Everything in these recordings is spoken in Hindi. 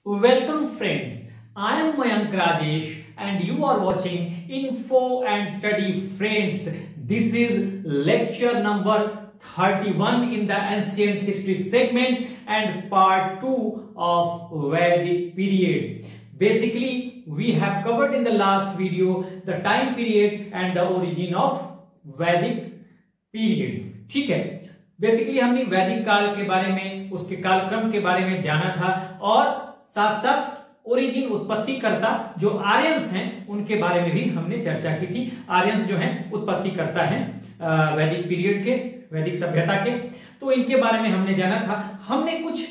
Welcome friends, I am Mayank Rajesh and you are watching Info and Study Friends. This is lecture number 31 in the Ancient History segment and part 2 of Vedic period. Basically, we have covered in the last video the time period and the origin of Vedic period. ठीक है, बेसिकली हमने वैदिक काल के बारे में, उसके कालक्रम के बारे में जाना था और साथ साथ ओरिजिन उत्पत्ति करता जो आर्यंस हैं उनके बारे में भी हमने चर्चा की थी। आर्यंस जो हैं उत्पत्ति करता है वैदिक पीरियड के, वैदिक सभ्यता के, तो इनके बारे में हमने जाना था। हमने कुछ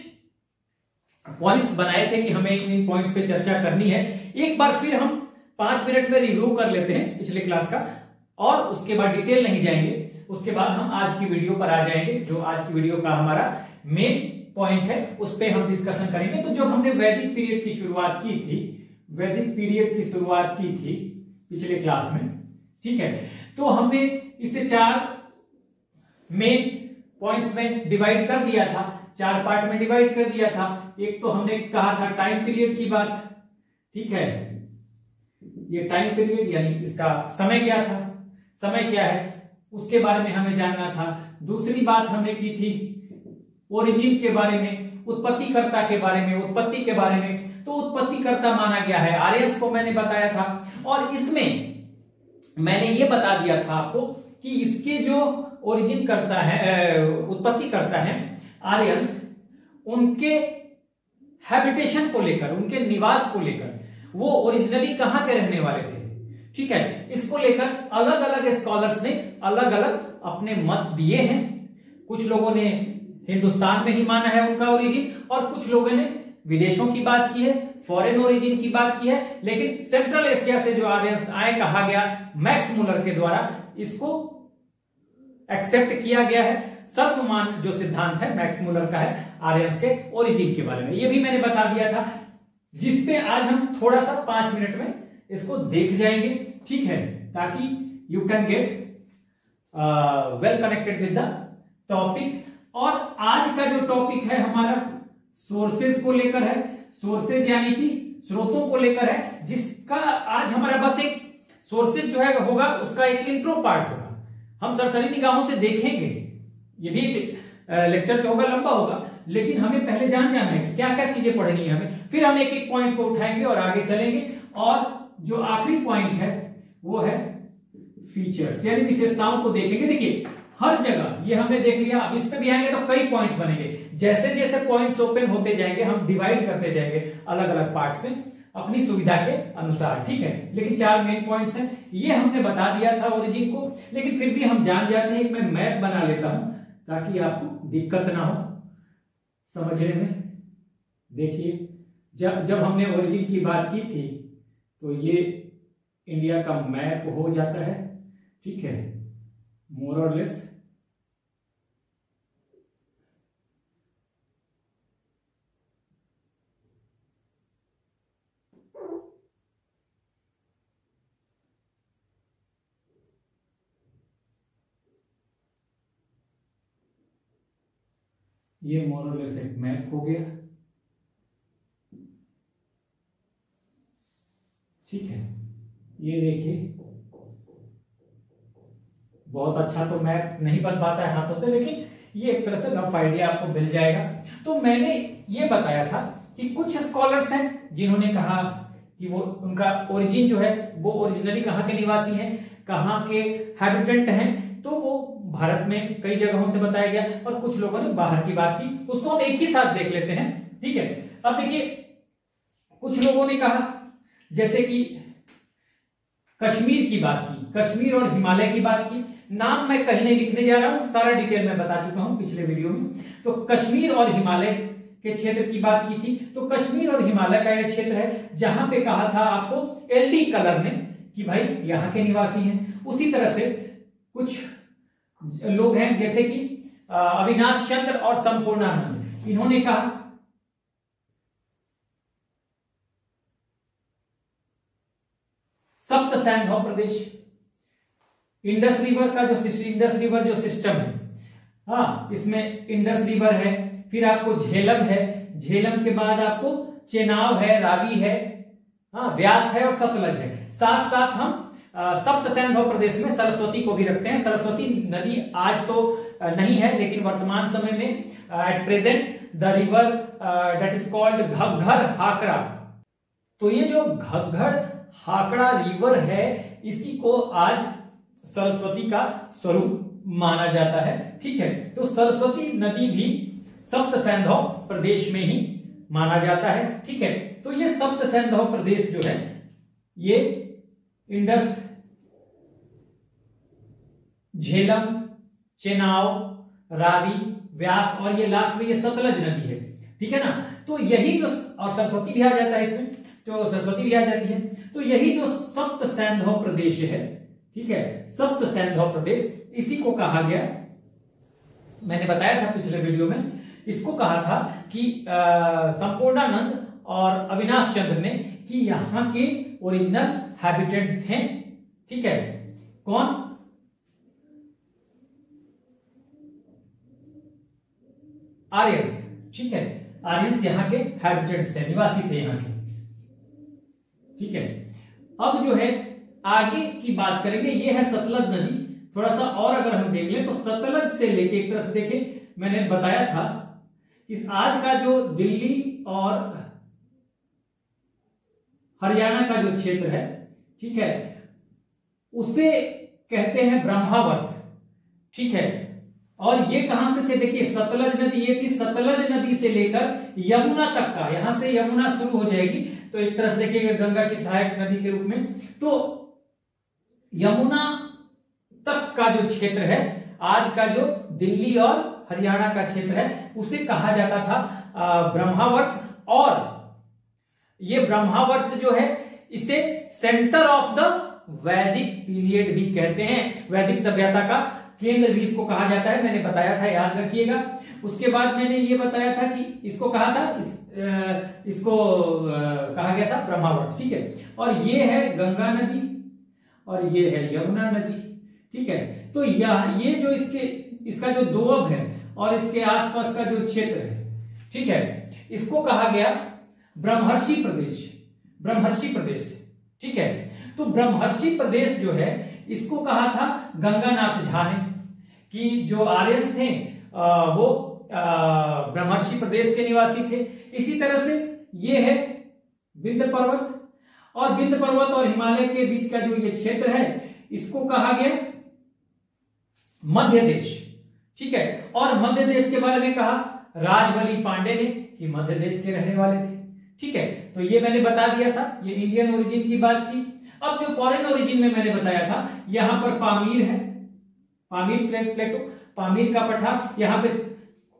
पॉइंट्स बनाए थे कि हमें इन पॉइंट्स पे चर्चा करनी है। एक बार फिर हम 5 मिनट में रिव्यू कर लेते हैं पिछले क्लास का और उसके बाद डिटेल नहीं जाएंगे। उसके बाद हम आज की वीडियो पर आ जाएंगे। जो आज की वीडियो का हमारा मेन पॉइंट है उस पे हम डिस्कशन करेंगे। तो जब हमने वैदिक पीरियड की शुरुआत की थी, वैदिक पीरियड की शुरुआत की थी पिछले क्लास में, ठीक है, तो हमने इसे 4 मेन पॉइंट्स में डिवाइड कर दिया था, 4 पार्ट में डिवाइड कर दिया था। एक तो हमने कहा था टाइम पीरियड की बात, ठीक है, ये टाइम पीरियड यानी इसका समय क्या था, समय क्या है उसके बारे में हमें जानना था। दूसरी बात हमने की थी ओरिजिन के बारे में, उत्पत्तिकर्ता के बारे में, उत्पत्ति के बारे में। तो उत्पत्तिकर्ता माना गया है आर्यंस को, मैंने बताया था। और इसमें मैंने ये बता दिया था आपको कि इसके जो ओरिजिन करता है, उत्पत्ति करता है आर्यंस, उनके हैबिटेशन को लेकर, उनके निवास को लेकर, वो ओरिजिनली कहां के रहने वाले थे, ठीक है, इसको लेकर अलग अलग स्कॉलर्स ने अलग अलग अपने मत दिए हैं। कुछ लोगों ने हिंदुस्तान में ही माना है उनका ओरिजिन और कुछ लोगों ने विदेशों की बात की है, फॉरेन ओरिजिन की बात की है। लेकिन सेंट्रल एशिया से जो आर्यंस आए कहा गया मैक्स मुलर के द्वारा, इसको एक्सेप्ट किया गया है। सर्वमान जो सिद्धांत है मैक्स मुलर का है आर्यंस के ओरिजिन के बारे में, ये भी मैंने बता दिया था, जिसपे आज हम थोड़ा सा 5 मिनट में इसको देख जाएंगे, ठीक है, ताकि you can get well connected with the topic. और आज का जो टॉपिक है हमारा सोर्सेज को लेकर है, सोर्सेज यानी कि स्रोतों को लेकर है, जिसका आज हमारा बस एक सोर्सेज जो है होगा उसका एक इंट्रो पार्ट होगा। हम सरसरी निगाहों से देखेंगे, ये भी लेक्चर जो होगा लंबा होगा, लेकिन हमें पहले जाना है कि क्या क्या चीजें पढ़नी है हमें, फिर हम एक एक पॉइंट को उठाएंगे और आगे चलेंगे। और जो आखिरी पॉइंट है वो है फीचर्स यानी विशेषताओं को देखेंगे। देखिए हर जगह ये हमने देख लिया, अब इस पे भी आएंगे तो कई पॉइंट्स बनेंगे। जैसे जैसे पॉइंट्स ओपन होते जाएंगे हम डिवाइड करते जाएंगे अलग अलग पार्ट्स में अपनी सुविधा के अनुसार, ठीक है। लेकिन 4 मेन पॉइंट्स हैं, ये हमने बता दिया था ओरिजिन को, लेकिन फिर भी हम जान जाते हैं। मैं मैप बना लेता हूं ताकि आपको दिक्कत ना हो समझने में। देखिए जब हमने ओरिजिन की बात की थी तो ये इंडिया का मैप हो जाता है, ठीक है, मोर और लेस। ये मोर और लेस एक मैप हो गया, ठीक है। ये देखिए बहुत अच्छा तो मैप नहीं बन पाता है हाथों से, लेकिन ये एक तरह से रफ आइडिया आपको मिल जाएगा। तो मैंने ये बताया था कि कुछ स्कॉलर्स हैं जिन्होंने कहा कि वो उनका ओरिजिन जो है वो ओरिजिनली कहाँ के निवासी हैं, कहाँ के हैबिटेंट हैं, तो वो भारत में कई जगहों से बताया गया। और कुछ लोगों ने बाहर की बात की, उसको हम एक ही साथ देख लेते हैं, ठीक है। अब देखिए कुछ लोगों ने कहा, जैसे कि कश्मीर की बात की, कश्मीर और हिमालय की बात की। नाम मैं कहीं नहीं लिखने जा रहा हूं, सारा डिटेल में बता चुका हूं पिछले वीडियो में। तो कश्मीर और हिमालय के क्षेत्र की बात की थी। तो कश्मीर और हिमालय का यह क्षेत्र है जहां पे कहा था आपको एलडी कलर ने कि भाई यहां के निवासी हैं। उसी तरह से कुछ लोग हैं जैसे कि अविनाश चंद्र और संपूर्णानंद, इन्होंने कहा सप्त सैंधव प्रदेश, इंडस रिवर का जो इंडस रिवर जो सिस्टम है, हाँ, इसमें इंडस रिवर है, फिर आपको झेलम है, झेलम के बाद आपको चेनाब है, रावी है, हाँ, व्यास है और सतलज है। साथ साथ हम सप्त सैंधव प्रदेश में सरस्वती को भी रखते हैं। सरस्वती नदी आज तो नहीं है, लेकिन वर्तमान समय में at present the river that is called Ghaggar Hakra. तो ये जो घग्घर हाकड़ा रिवर है, इसी को आज सरस्वती का स्वरूप माना जाता है। ठीक है, तो सरस्वती नदी भी सप्त सैंधव प्रदेश में ही माना जाता है। ठीक है, तो ये सप्त सैंधव प्रदेश जो है ये इंडस, झेलम, चेनाब, रावी, व्यास और ये लास्ट में ये सतलज नदी है। ठीक है ना, तो यही जो, और सरस्वती भी आ जाता है इसमें, तो सरस्वती भी आ जाती है। तो यही जो सप्त सैंधव प्रदेश है, ठीक है, सप्त सैंधव प्रदेश, इसी को कहा गया, मैंने बताया था पिछले वीडियो में, इसको कहा था कि संपूर्णानंद और अविनाश चंद्र ने कि यहां के ओरिजिनल हैबिटेंट थे। ठीक है, कौन? आर्यंस। ठीक है, आर्यंस यहाँ के हैबिटेंट्स थे, निवासी थे यहाँ के। ठीक है, अब जो है आगे की बात करेंगे, ये है सतलज नदी। थोड़ा सा और अगर हम देख लें तो सतलज से लेके, एक तरह से देखें, मैंने बताया था कि आज का जो दिल्ली और हरियाणा का जो क्षेत्र है, ठीक है, उसे कहते हैं ब्रह्मावर्त। ठीक है, और ये कहां से, देखिए सतलज नदी ये थी, सतलज नदी से लेकर यमुना तक का, यहां से यमुना शुरू हो जाएगी, तो एक तरह से देखिएगा गंगा की सहायक नदी के रूप में, तो यमुना तक का जो क्षेत्र है, आज का जो दिल्ली और हरियाणा का क्षेत्र है, उसे कहा जाता था ब्रह्मावर्त। और ये ब्रह्मावर्त जो है, इसे सेंटर ऑफ द वैदिक पीरियड भी कहते हैं, वैदिक सभ्यता का केंद्र भी इसको कहा जाता है। मैंने बताया था, याद रखिएगा। उसके बाद मैंने ये बताया था कि इसको कहा था, इसको कहा गया था ब्रह्मावर्त। ठीक है, और ये है गंगा नदी और ये है यमुना नदी। ठीक है, तो ये जो इसका जो दोअब है और इसके आसपास का जो क्षेत्र है, ठीक है, इसको कहा गया ब्रह्मर्षि प्रदेश, ब्रह्मर्षि प्रदेश। ठीक है, तो ब्रह्मर्षि प्रदेश जो है, इसको कहा था गंगानाथ झा ने कि जो आर्यंस थे वो ब्रह्मर्षि प्रदेश के निवासी थे। इसी तरह से ये है विंध्य पर्वत, और विंध्य पर्वत और हिमालय के बीच का जो ये क्षेत्र है, इसको कहा गया मध्य देश। ठीक है, और मध्य देश के बारे में कहा राजबली पांडे ने कि मध्य देश के रहने वाले थे। ठीक है, तो ये मैंने बता दिया था, ये इंडियन ओरिजिन की बात थी। अब जो फॉरेन ओरिजिन में मैंने बताया था, यहां पर पामीर है, पामीर प्लेटो, पामीर का पठार। यहां पे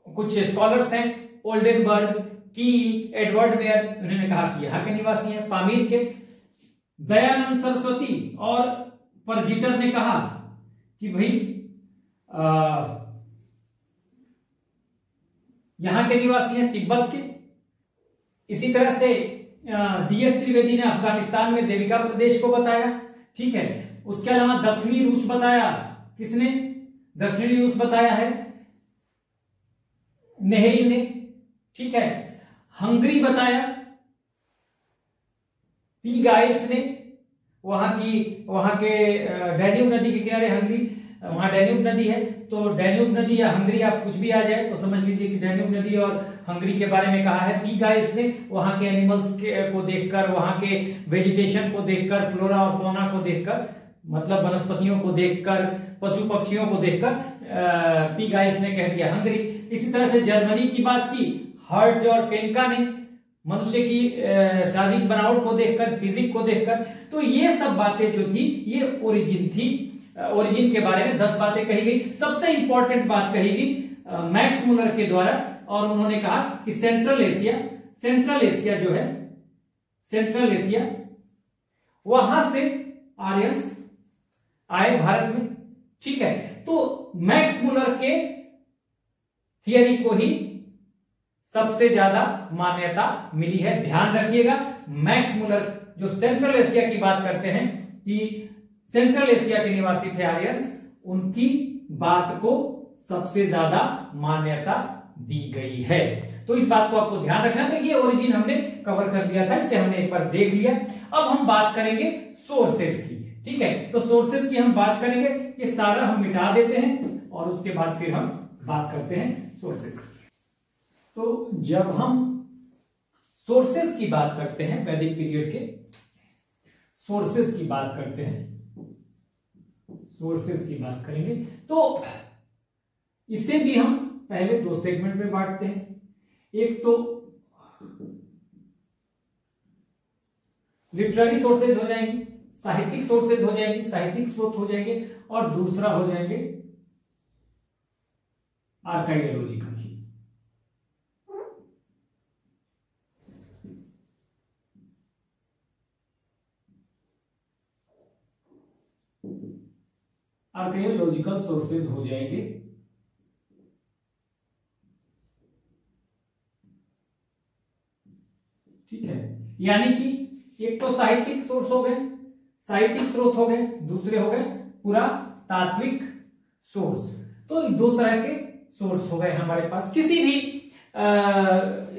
कुछ स्कॉलर्स हैं, ओल्डेनबर्ग, कील, एडवर्ड मेयर, उन्होंने कहा कि यहां के निवासी हैं पामीर के। दयानंद सरस्वती और परजिटर ने कहा कि भाई यहां के निवासी हैं तिब्बत के। इसी तरह से डीएस त्रिवेदी ने अफगानिस्तान में देविका प्रदेश को बताया। ठीक है, उसके अलावा दक्षिणी रूस बताया, किसने? दक्षिणी रूस बताया है नेहरी ने। ठीक है, हंगरी बताया पी गाइल्स ने, वहां के डैन्यूब नदी के किनारे हंगरी, वहां डैन्यूब नदी है, तो डैन्यूब नदी या हंगरी आप कुछ भी आ जाए तो समझ लीजिए कि डैन्यूब नदी और हंगरी के बारे में कहा है। पी गाइस ने वहां के एनिमल्स को देखकर, वहां के वेजिटेशन को देखकर, फ्लोरा और फौना को देखकर, मतलब वनस्पतियों को देखकर, पशु पक्षियों को देखकर पी गाइस ने कह दिया हंगरी। इसी तरह से जर्मनी की बात की हर्ट्ज और पेनका ने, मनुष्य की शारीरिक बनावट को देखकर, फिजिक को देखकर। तो ये सब बातें जो थी, ये ओरिजिन थी। ओरिजिन के बारे में 10 बातें कही गई। सबसे इंपॉर्टेंट बात कही गई मैक्स मुलर के द्वारा, और उन्होंने कहा कि सेंट्रल एशिया जो है, सेंट्रल एशिया, वहां से आर्यंस आए भारत में। ठीक है, तो मैक्स मुलर के थियरी को ही सबसे ज्यादा मान्यता मिली है। ध्यान रखिएगा, मैक्स मुलर जो सेंट्रल एशिया की बात करते हैं कि सेंट्रल एशिया के निवासी थे आर्यंस, उनकी बात को सबसे ज्यादा मान्यता दी गई है। तो इस बात को आपको ध्यान रखना। तो ये ओरिजिन हमने कवर कर लिया था, इसे हमने एक बार देख लिया। अब हम बात करेंगे सोर्सेज की, ठीक है। तो सोर्सेज की हम बात करेंगे, ये सारा हम मिटा देते हैं और उसके बाद फिर हम बात करते हैं सोर्सेज की। तो जब हम सोर्सेज की बात करते हैं, वैदिक पीरियड के सोर्सेज की बात करते हैं, सोर्सेज की बात करेंगे, तो इसे भी हम पहले दो सेगमेंट में बांटते हैं। एक तो लिटरेरी सोर्सेज हो जाएंगे, साहित्यिक सोर्सेज हो जाएंगे, साहित्यिक स्रोत हो जाएंगे, और दूसरा हो जाएंगे आर्काइवोलॉजिकल। आर्काइवोलॉजिकल सोर्सेज हो जाएंगे, ठीक है। यानी कि एक तो साहित्यिक सोर्स हो गए, साहित्यिक स्रोत हो गए, दूसरे हो गए पुरातात्विक सोर्स। तो दो तरह के सोर्स हो गए हमारे पास। किसी भी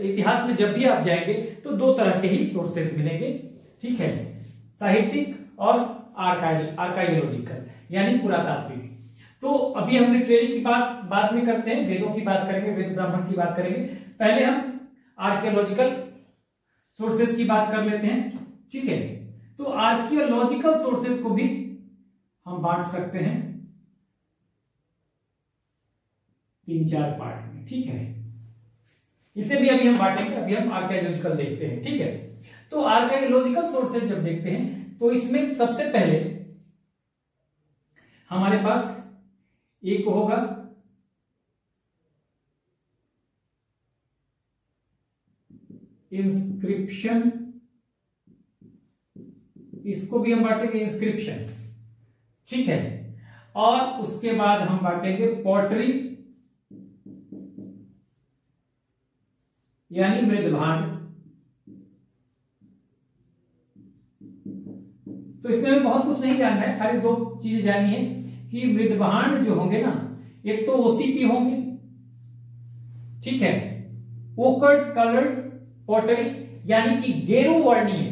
इतिहास में जब भी आप जाएंगे तो दो तरह के ही सोर्सेज मिलेंगे, ठीक है, साहित्यिक और आर्काइवोलॉजिकल यानी पुरातात्विक। तो अभी हम लिटरेरी की बात बाद में करते हैं, वेदों की बात करेंगे, वेद ब्राह्मण की बात करेंगे। पहले हम आर्कियोलॉजिकल सोर्सेज की बात कर लेते हैं, ठीक है। तो आर्कियोलॉजिकल सोर्सेज को भी हम बांट सकते हैं 3-4 पार्ट में, ठीक है। इसे भी अभी हम बांटेंगे, अभी हम आर्कियोलॉजिकल देखते हैं, ठीक है। तो आर्कियोलॉजिकल सोर्सेज जब देखते हैं तो इसमें सबसे पहले हमारे पास एक होगा इंस्क्रिप्शन, इसको भी हम बांटेंगे इंस्क्रिप्शन, ठीक है। और उसके बाद हम बांटेंगे पॉटरी यानी मृदभांड। तो इसमें हमें बहुत कुछ नहीं जानना है, खाली दो चीजें जाननी है कि मृदभांड जो होंगे ना, एक तो ओसीपी होंगे, ठीक है, ओकर्ड कलर्ड पॉटरी यानी कि गेरू वर्णीय,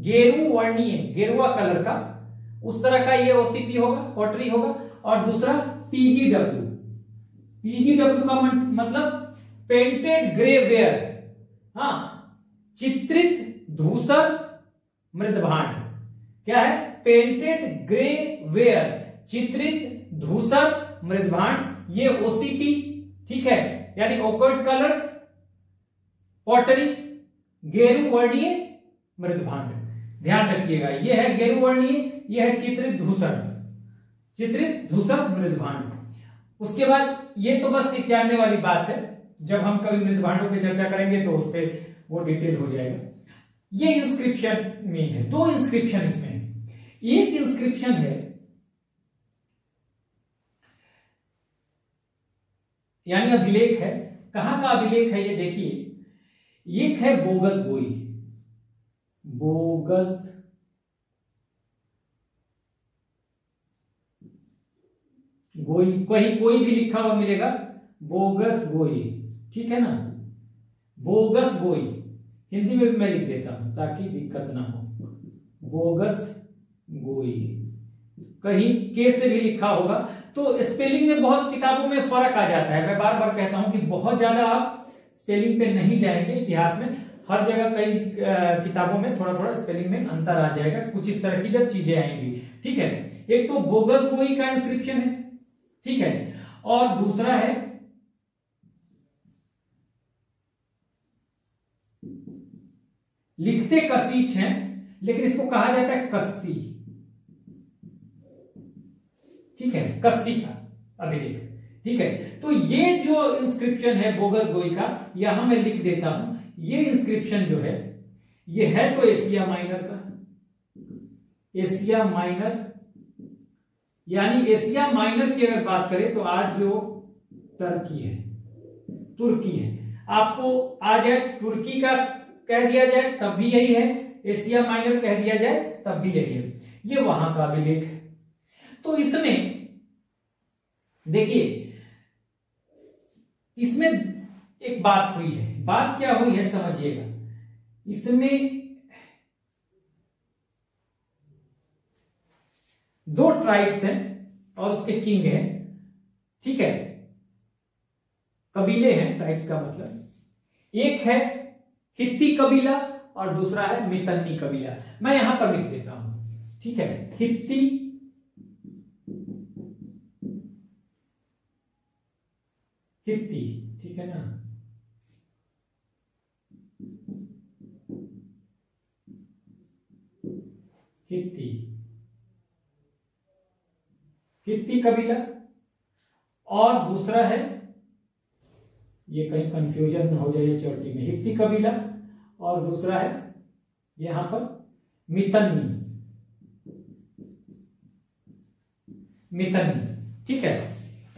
गेरू वर्णीय, गेरुआ कलर का, उस तरह का ये ओसीपी होगा, पॉटरी होगा। और दूसरा पीजीडब्ल्यू, पीजीडब्ल्यू का मतलब पेंटेड ग्रे वेयर, हाँ, चित्रित धूसर मृदभांड। क्या है? पेंटेड ग्रे वेयर, चित्रित धूसर मृदभांड, ये ओसीपी, ठीक है, यानी ओकर्ड कलर पॉटरी, गेरू वर्णीय मृदभांड। ध्यान रखिएगा, यह है गेरू वर्णीय, यह है चित्रित धूसर, चित्रित धूसर मृदभांड। उसके बाद ये तो बस एक जानने वाली बात है, जब हम कभी मृदभांडों पे चर्चा करेंगे तो उस पर वो डिटेल हो जाएगा। ये इंस्क्रिप्शन में है, दो इंस्क्रिप्शन इसमें है। एक इंस्क्रिप्शन है यानी अभिलेख है, कहां का अभिलेख है ये देखिए, एक है बोगस गोई, बोगस गोई, कोई भी लिखा हुआ मिलेगा, बोगस गोई, ठीक है ना, बोगस गोई। हिंदी में भी मैं लिख देता हूं ताकि दिक्कत ना हो, बोगस गोई, कहीं के से भी लिखा होगा तो स्पेलिंग में बहुत किताबों में फर्क आ जाता है। मैं बार बार कहता हूं कि बहुत ज्यादा आप स्पेलिंग पे नहीं जाएंगे, इतिहास में हर जगह कई किताबों में थोड़ा थोड़ा स्पेलिंग में अंतर आ जाएगा, कुछ इस तरह की जब चीजें आएंगी, ठीक है। एक तो बोगस गोई का इंस्क्रिप्शन है, ठीक है, और दूसरा है लिखते कसीच हैं लेकिन इसको कहा जाता है कस्सी, ठीक है, कस्सी का अभिलेख, ठीक है। तो ये जो इंस्क्रिप्शन है बोगस गोई का, यहां मैं लिख देता हूं, ये इंस्क्रिप्शन जो है ये है तो एशिया माइनर का, एशिया माइनर, यानी एशिया माइनर की अगर बात करें तो आज जो टर्की है, तुर्की है, आपको आ जाए तुर्की का कह दिया जाए तब भी यही है, एशिया माइनर कह दिया जाए तब भी यही है, ये वहां का अभिलेख है। तो इसमें देखिए, इसमें एक बात हुई है, बात क्या हुई है समझिएगा, इसमें दो ट्राइब्स हैं और उसके किंग हैं, ठीक है, कबीले हैं, ट्राइब्स का मतलब, एक है हित्ती कबीला और दूसरा है मितन्नी कबीला। मैं यहां पर लिख देता हूं, ठीक है, हित्ती हित्ती, ठीक है ना, हित्ती हित्ती कबीला, और दूसरा है, ये कहीं कंफ्यूजन न हो जाए चोटी में, हित्ती कबीला और दूसरा है यहां पर मितन्नी, मितन्नी, ठीक है,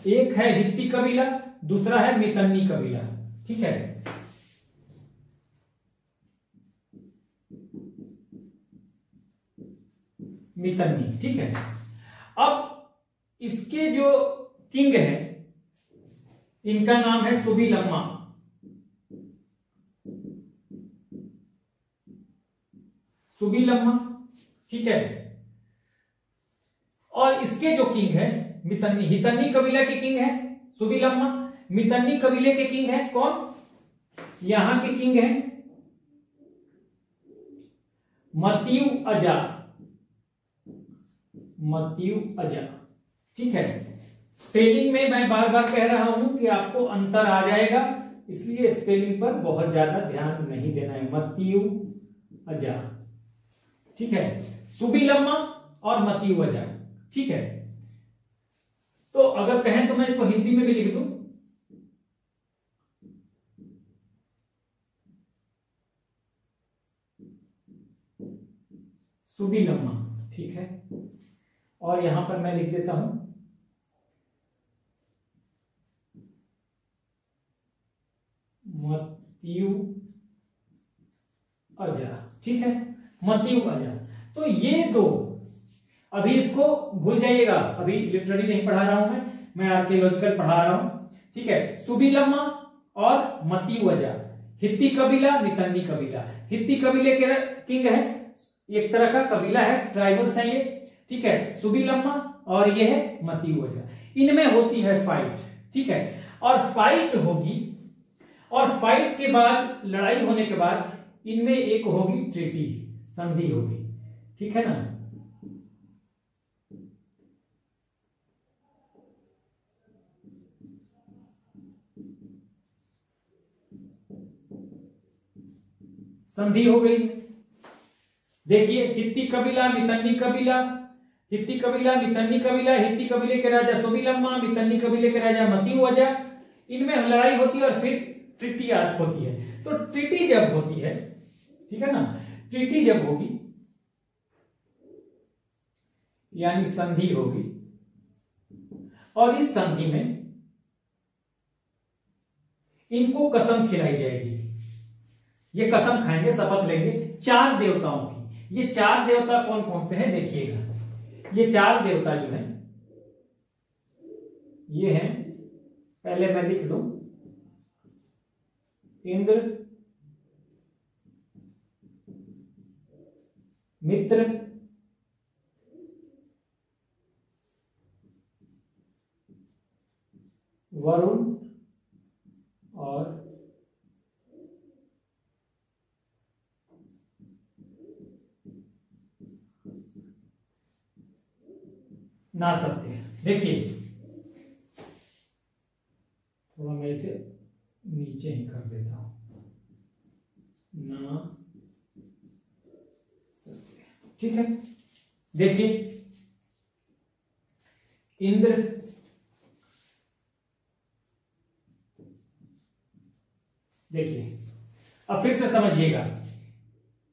एक है हित्ती कबीला, दूसरा है मितन्नी कबीला, ठीक है। मितन्नी, ठीक है। अब इसके जो किंग है इनका नाम है सुबीलम्मा, सुबीलम्मा, ठीक है, और इसके जो किंग है मितन्नी, हितन्नी कबीला के किंग है सुबीलम्मा, मितन्नी कबीले के किंग है कौन, यहां के किंग है मत्यु अजा, मत्यु अजा, ठीक है। स्पेलिंग में मैं बार बार कह रहा हूं कि आपको अंतर आ जाएगा, इसलिए स्पेलिंग पर बहुत ज्यादा ध्यान नहीं देना है, मत्यु अजा, ठीक है, सुबीलम्मा और मत्यु अजा, ठीक है। तो अगर कहें तो मैं इसको हिंदी में भी लिख दूं, सुबीलम्मा, ठीक है, और यहां पर मैं लिख देता हूं मत्यु अजा, ठीक है, मत्यु अजा। तो ये दो, अभी इसको भूल जाइएगा, अभी लिटरेरी नहीं पढ़ा रहा हूं मैं आर्कियोलॉजिकल पढ़ा रहा हूं, ठीक है। सुबीलम्मा और मत्यु अजा, हित्ती कबीला मितन्नी कबीला, हित्ती कबीले के किंग है, एक तरह का कबीला है, ट्राइबल्स है ये, ठीक है, सुबीलम्मा, और ये है मत्यु अजा। इनमें होती है फाइट, ठीक है, और फाइट होगी, और फाइट के बाद, लड़ाई होने के बाद इनमें एक होगी ट्रीटी, संधि होगी, ठीक है ना। संधि हो गई, देखिए, हित्ती कबीला मितन्नी कबीला, हित्ती कबीला मितन्नी कबीला, हित्ती कबीले के राजा सुबीलम्मा, मितन्नी कबीले के राजा मत्यु अजा, इनमें लड़ाई होती है और फिर ट्रीटी आज होती है। तो ट्रीटी जब होती है, ठीक है ना, ट्रीटी जब होगी यानी संधि होगी, और इस संधि में इनको कसम खिलाई जाएगी, ये कसम खाएंगे, शपथ लेंगे 4 देवताओं की। ये 4 देवता कौन कौन से हैं देखिएगा, ये 4 देवता जो हैं ये हैं, पहले मैं लिख दूं, इंद्र, मित्र, वरुण और ना सकते हैं। देखिए, थोड़ा मैं इसे नीचे ही कर देता हूं, ना सकते, ठीक है। देखिए, इंद्र, देखिए, अब फिर से समझिएगा,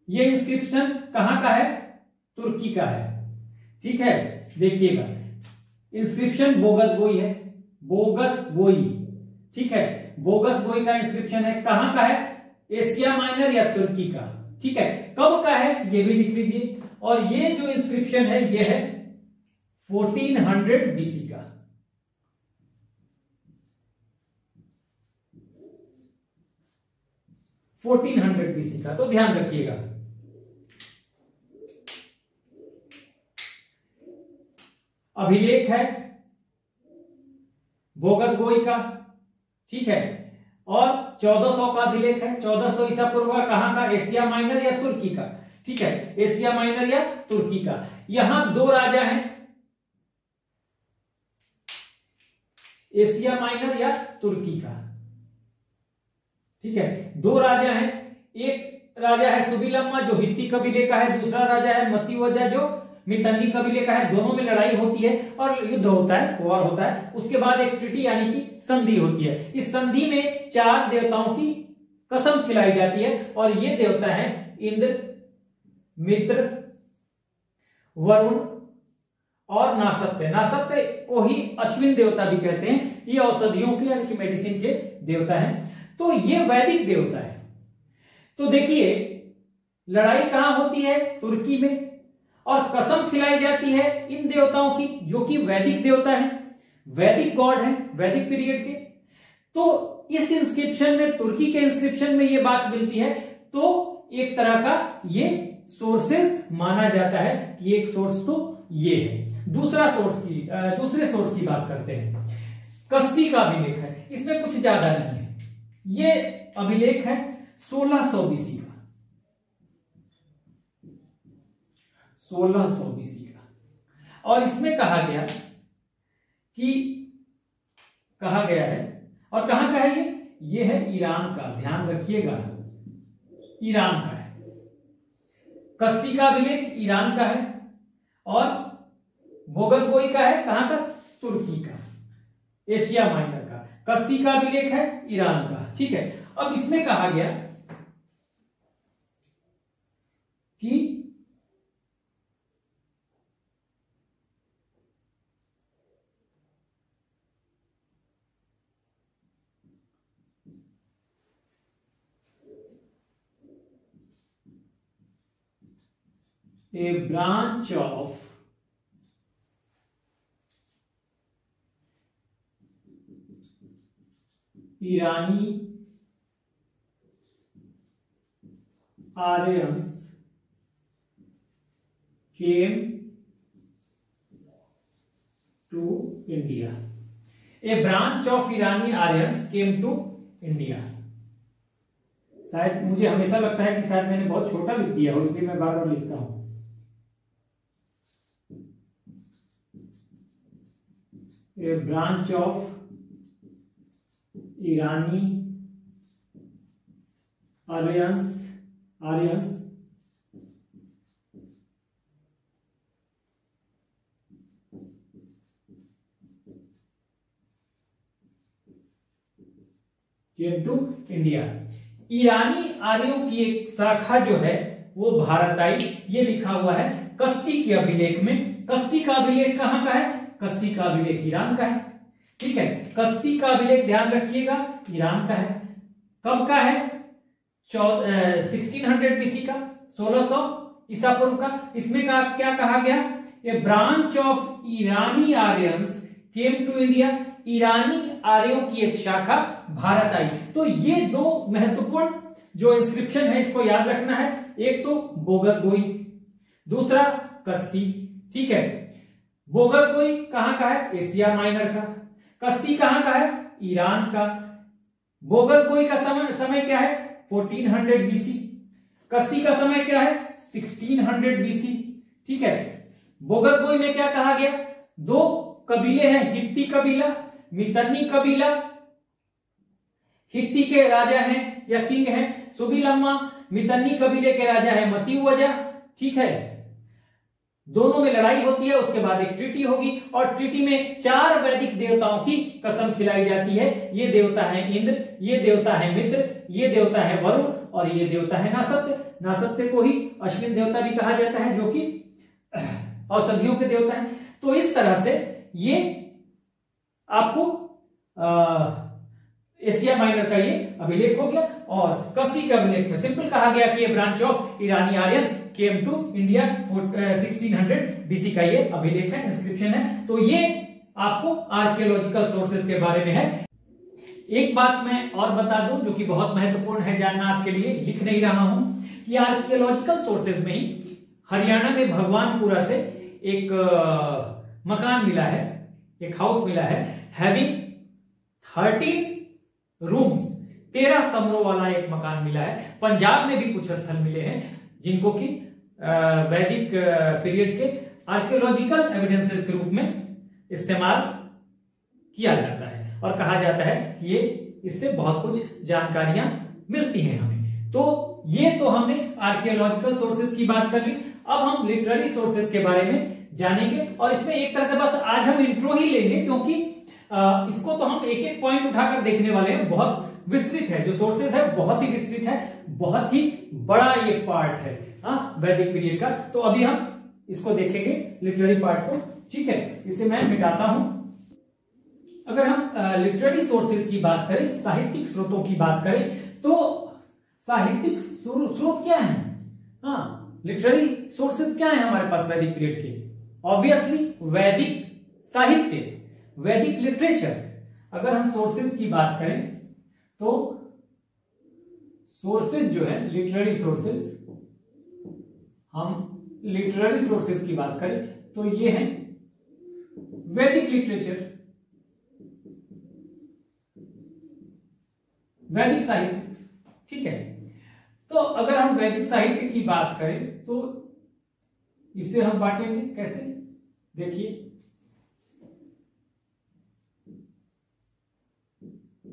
ये इंस्क्रिप्शन कहां का है, तुर्की का है, ठीक है। देखिएगा, इंस्क्रिप्शन बोगस गोई है, बोगस गोई, ठीक है, बोगस गोई का इंस्क्रिप्शन है, कहां का है, एशिया माइनर या तुर्की का, ठीक है। कब का है ये भी लिख लीजिए, और ये जो इंस्क्रिप्शन है ये है 1400 बीसी का, 1400 बीसी का। तो ध्यान रखिएगा, अभिलेख है बोगसगोई का, ठीक है, और 1400 का अभिलेख है, 1400 ईसा पूर्व का। कहां का? एशिया माइनर या तुर्की का, ठीक है, एशिया माइनर या तुर्की का। यहां दो राजा हैं, एशिया माइनर या तुर्की का, ठीक है, दो राजा हैं। एक राजा है सुबिलम्मा जो हित्ती कबीले का है, दूसरा राजा है मतिवजा जो मितन्नी कबीले का है। दोनों में लड़ाई होती है और युद्ध होता है, वॉर होता है। उसके बाद एक ट्रीटी यानी कि संधि होती है। इस संधि में 4 देवताओं की कसम खिलाई जाती है और ये देवता है इंद्र, मित्र, वरुण और नासत्य। नासत्य को ही अश्विन देवता भी कहते हैं। ये औषधियों के यानी कि मेडिसिन के देवता हैं। तो ये वैदिक देवता है। तो देखिए लड़ाई कहां होती है? तुर्की में, और कसम खिलाई जाती है इन देवताओं की जो कि वैदिक देवता है, वैदिक गॉड है, वैदिक पीरियड के। तो इस इंस्क्रिप्शन में, तुर्की के इंस्क्रिप्शन में ये बात मिलती है। तो एक तरह का ये सोर्सेस माना जाता है कि एक सोर्स तो ये है। दूसरे सोर्स की बात करते हैं। कस्सी का अभिलेख है, इसमें कुछ ज्यादा नहीं है। ये अभिलेख है 1600 बीसी का, 1600 बीसी का। और इसमें कहा गया है, और कहां का है ये है ईरान का। ध्यान रखिएगा, ईरान का है। कस्सी का अभिलेख ईरान का है और बोगसगोई का है कहां का? तुर्की का, एशिया माइनर का। कस्सी का अभिलेख है ईरान का, ठीक है। अब इसमें कहा गया कि a branch of Irani Aryans came to India. A branch of Irani Aryans came to India. शायद मुझे हमेशा लगता है कि शायद मैंने बहुत छोटा लिख दिया हो, इसलिए मैं बार बार लिखता हूं। A branch of Irani Aryans came to India. ईरानी आर्यों की एक शाखा जो है वो भारत आई। ये लिखा हुआ है कस्सी के अभिलेख में। कस्सी का अभिलेख कहां का है? कस्सी का अभिलेख ईरान का है, ठीक है। कस्सी का अभिलेख ध्यान रखिएगा ईरान का है। कब का है? 1600 बीसी का, 1600 ईसा पूर्व का। इसमें क्या कहा गया? A branch of Irani Aryans came to India. ईरानी आर्यों की एक शाखा भारत आई। तो ये दो महत्वपूर्ण जो इंस्क्रिप्शन है इसको याद रखना है। एक तो बोगसगोई, दूसरा कस्सी, ठीक है। बोगसगोई कहां का है? एशिया माइनर का। कस्सी कहां का है? ईरान का। बोगसगोई का समय क्या है? 1400 बीसी। कस्सी का समय क्या है? 1600 बीसी, ठीक है। बोगसगोई में क्या कहा गया? दो कबीले हैं, हित्ती कबीला, मितन्नी कबीला। हित्ती के राजा हैं या किंग हैं सुबिलम्मा, मितन्नी कबीले के राजा है मतिवजा, ठीक है। दोनों में लड़ाई होती है, उसके बाद एक ट्रीटी होगी और ट्रीटी में 4 वैदिक देवताओं की कसम खिलाई जाती है। ये देवता है इंद्र, ये देवता है मित्र, ये देवता है वरुण और ये देवता है नासत्य। नासत्य को ही अश्विन देवता भी कहा जाता है जो कि औषधियों के देवता है। तो इस तरह से ये आपको एशिया माइनर का ये अभिलेख हो गया। और कस्सी के अभिलेख में सिंपल कहा गया कि ये branch of Irani Aryan came to India 1600 BC का ये अभिलेख है, इंस्क्रिप्शन है। तो ये आपको आर्कियोलॉजिकल सोर्सेज के बारे में है। एक बात मैं और बता दूं जो कि बहुत महत्वपूर्ण है जानना आपके लिए, लिख नहीं रहा हूं, कि आर्कियोलॉजिकल सोर्सेज में ही हरियाणा में भगवानपुरा से एक मकान मिला है, एक हाउस मिला है, हैविंग 13 रूम्स, 13 कमरों वाला एक मकान मिला है। पंजाब में भी कुछ स्थल मिले हैं जिनको कि वैदिक पीरियड के आर्कियोलॉजिकल एविडेंसेस के रूप में इस्तेमाल किया जाता है और कहा जाता है कि ये इससे बहुत कुछ जानकारियां मिलती हैं हमें। तो ये तो हमने आर्कियोलॉजिकल सोर्सेज की बात कर ली। अब हम लिटरेरी सोर्सेज के बारे में जानेंगे और इसमें एक तरह से बस आज हम इंट्रो ही लेंगे, क्योंकि इसको तो हम एक एक पॉइंट उठाकर देखने वाले हैं। बहुत विस्तृत है जो सोर्सेज है, बहुत ही विस्तृत है, बहुत ही बड़ा ये पार्ट है वैदिक पीरियड का। तो अभी हम इसको देखेंगे लिटरेरी पार्ट को, ठीक है। इसे मैं मिटाता हूं। अगर हम लिटरेरी सोर्सेज की बात करें, साहित्यिक स्रोतों की बात करें, तो साहित्यिक स्रोत क्या है? लिटरेरी सोर्सेज क्या है हमारे पास वैदिक पीरियड के? ऑब्वियसली वैदिक साहित्य, वैदिक लिटरेचर। अगर हम सोर्सेज की बात करें तो सोर्सेज जो है लिटरेरी सोर्सेज, हम लिटरेरी सोर्सेज की बात करें तो ये है वैदिक लिटरेचर, वैदिक साहित्य, ठीक है। तो अगर हम वैदिक साहित्य की बात करें तो इसे हम बांटेंगे कैसे? देखिए,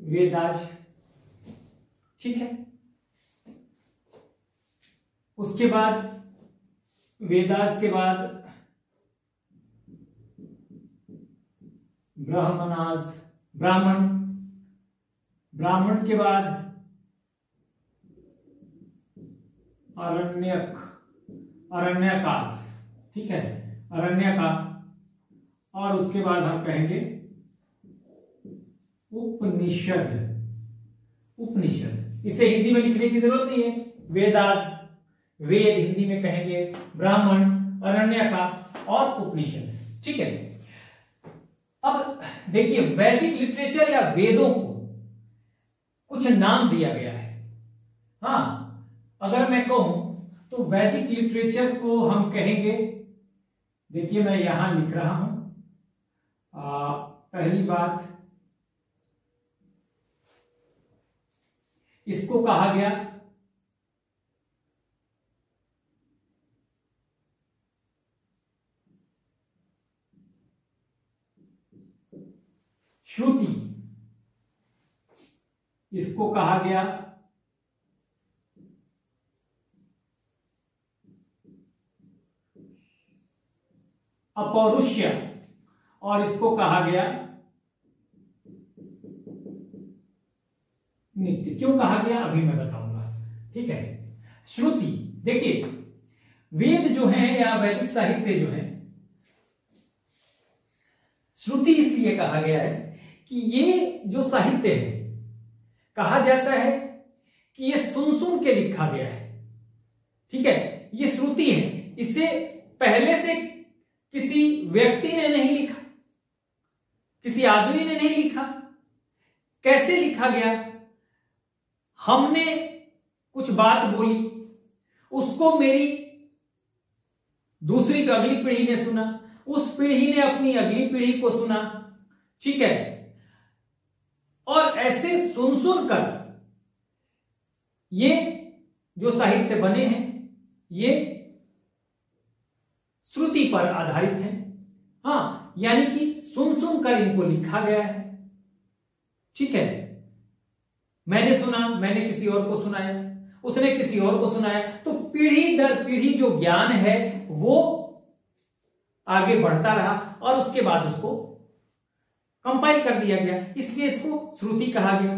वेदाज, ठीक है। उसके बाद वेदास के बाद ब्राह्मणाज, ब्राह्मण, ब्राह्मण के बाद अरण्यक, अरण्यकाज, ठीक है, अरण्यका। और उसके बाद हम कहेंगे उपनिषद, उपनिषद। इसे हिंदी में लिखने की जरूरत नहीं है। वेदास, वेद हिंदी में कहेंगे, ब्राह्मण, अरण्यका और उपनिषद, ठीक है। अब देखिए, वैदिक लिटरेचर या वेदों को कुछ नाम दिया गया है। अगर मैं कहूं तो वैदिक लिटरेचर को हम कहेंगे, देखिए मैं यहां लिख रहा हूं। पहली बात, इसको कहा गया श्रुति, इसको कहा गया अपौरुष्य और इसको कहा गया नित्य। क्यों कहा गया अभी मैं बताऊंगा, ठीक है। श्रुति, देखिए वेद जो है या वैदिक साहित्य जो है, श्रुति इसलिए कहा गया है कि ये जो साहित्य है, कहा जाता है कि ये सुन सुन के लिखा गया है, ठीक है। ये श्रुति है, इसे पहले से किसी व्यक्ति ने नहीं लिखा, किसी आदमी ने नहीं लिखा। कैसे लिखा गया? हमने कुछ बात बोली, उसको मेरी दूसरी अगली पीढ़ी ने सुना, उस पीढ़ी ने अपनी अगली पीढ़ी को सुना, ठीक है। और ऐसे सुन सुनकर ये जो साहित्य बने हैं ये श्रुति पर आधारित है। यानी कि सुन सुनकर इनको लिखा गया है, ठीक है। मैंने सुना, मैंने किसी और को सुनाया, उसने किसी और को सुनाया, तो पीढ़ी दर पीढ़ी जो ज्ञान है वो आगे बढ़ता रहा और उसके बाद उसको कंपाइल कर दिया गया, इसलिए इसको श्रुति कहा गया,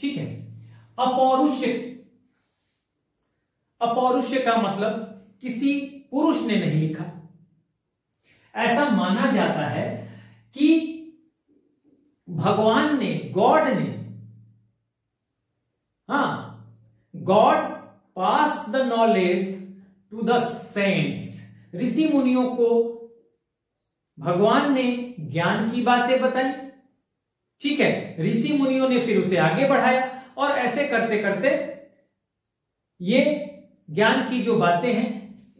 ठीक है। अपौरुष्य, अपौरुष्य का मतलब किसी पुरुष ने नहीं लिखा। ऐसा माना जाता है कि भगवान ने, गॉड ने, god passed the knowledge to the saints. ऋषि मुनियों को भगवान ने ज्ञान की बातें बताई, ठीक है, ऋषि मुनियों ने फिर उसे आगे बढ़ाया और ऐसे करते करते ये ज्ञान की जो बातें हैं,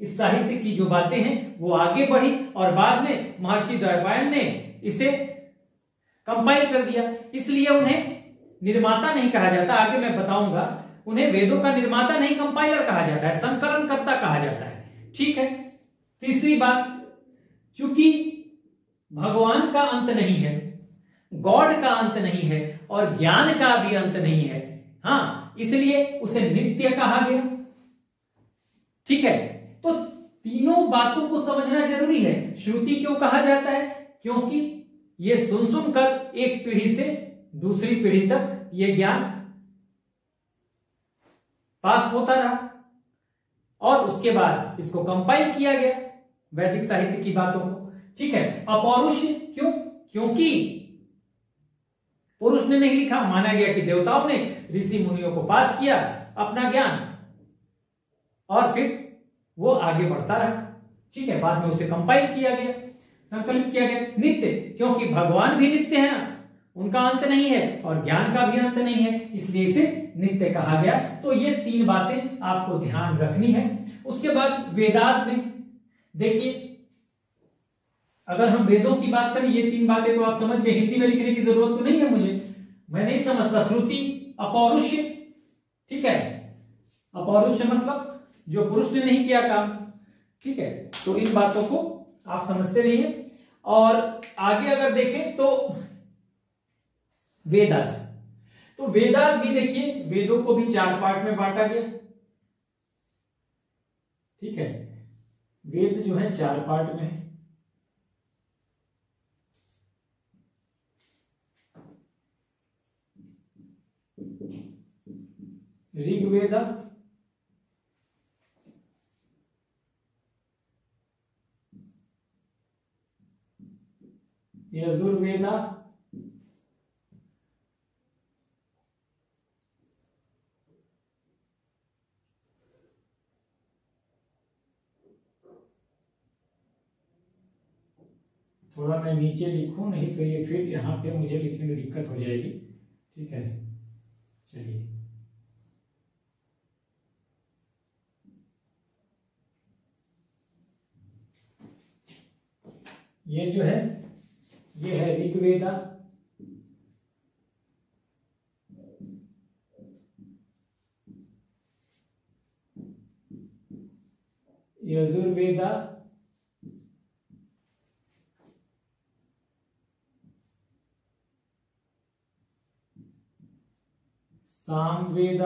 इस साहित्य की जो बातें हैं वो आगे बढ़ी और बाद में महर्षि द्वैपायन ने इसे कंपाइल कर दिया। इसलिए उन्हें निर्माता नहीं कहा जाता, आगे मैं बताऊंगा। उन्हें वेदों का निर्माता नहीं, कंपाइलर कहा जाता है, संकलनकर्ता कहा जाता है। ठीक है। तीसरी बात, चूंकि भगवान का अंत नहीं है, गॉड का अंत नहीं है और ज्ञान का भी अंत नहीं है, हाँ, इसलिए उसे नित्य कहा गया। ठीक है, तो तीनों बातों को समझना जरूरी है। श्रुति क्यों कहा जाता है? क्योंकि ये सुन सुनकर एक पीढ़ी से दूसरी पीढ़ी तक ये ज्ञान पास होता रहा और उसके बाद इसको कंपाइल किया गया वैदिक साहित्य की बातों को। ठीक है। अपौरुष क्यों? क्योंकि पुरुष ने नहीं लिखा, माना गया कि देवताओं ने ऋषि मुनियों को पास किया अपना ज्ञान और फिर वो आगे बढ़ता रहा। ठीक है, बाद में उसे कंपाइल किया गया, संकलित किया गया। नित्य, क्योंकि भगवान भी नित्य है, उनका अंत नहीं है और ज्ञान का भी अंत नहीं है, इसलिए इसे नित्य कहा गया। तो ये तीन बातें आपको ध्यान रखनी है। उसके बाद वेदास में देखिए, अगर हम वेदों की बात करें, ये तीन बातें तो आप समझ गए, हिंदी में लिखने की जरूरत तो नहीं है मुझे, मैं नहीं समझता। श्रुति, अपौरुष्य, ठीक है, अपौरुष्य मतलब जो पुरुष ने नहीं किया काम। ठीक है, तो इन बातों को आप समझते रहिए। और आगे अगर देखें तो वेदास, तो वेदास भी देखिए, वेदों को भी 4 पार्ट में बांटा गया। ठीक है, वेद जो है 4 पार्ट में है। ऋग्वेद, यजुर्वेद, थोड़ा मैं नीचे लिखूं, नहीं तो ये फिर यहां पे मुझे लिखने में दिक्कत हो जाएगी। ठीक है, चलिए, ये जो है ये है ऋग्वेद, यजुर्वेद, सामवेद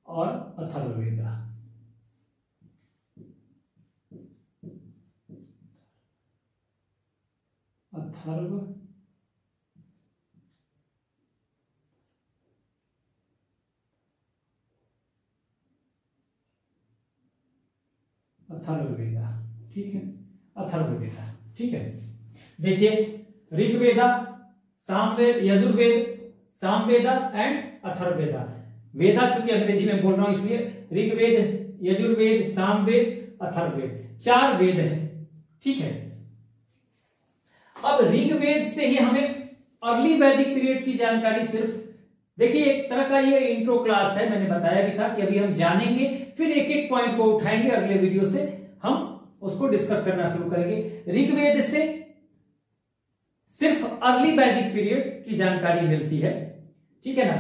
और अथर्ववेद। अथर्व, अथर्ववेद। ठीक है, अथर्ववेद। ठीक है, देखिए, ऋग्वेद, सामवेद, यजुर्वेद, सामवेद एंड अथर्ववेद। वेदा चूंकि अंग्रेजी में बोल रहा हूं इसलिए ऋग्वेद, यजुर्वेद, सामवेद, अथर्ववेद, 4 वेद हैं। ठीक है, अब ऋग्वेद से ही हमें अर्ली वैदिक पीरियड की जानकारी सिर्फ, देखिए एक तरह का ये इंट्रो क्लास है, मैंने बताया भी था कि अभी हम जानेंगे, फिर एक एक पॉइंट को उठाएंगे, अगले वीडियो से हम उसको डिस्कस करना शुरू करेंगे। ऋग्वेद से सिर्फ अर्ली वैदिक पीरियड की जानकारी मिलती है। ठीक है ना,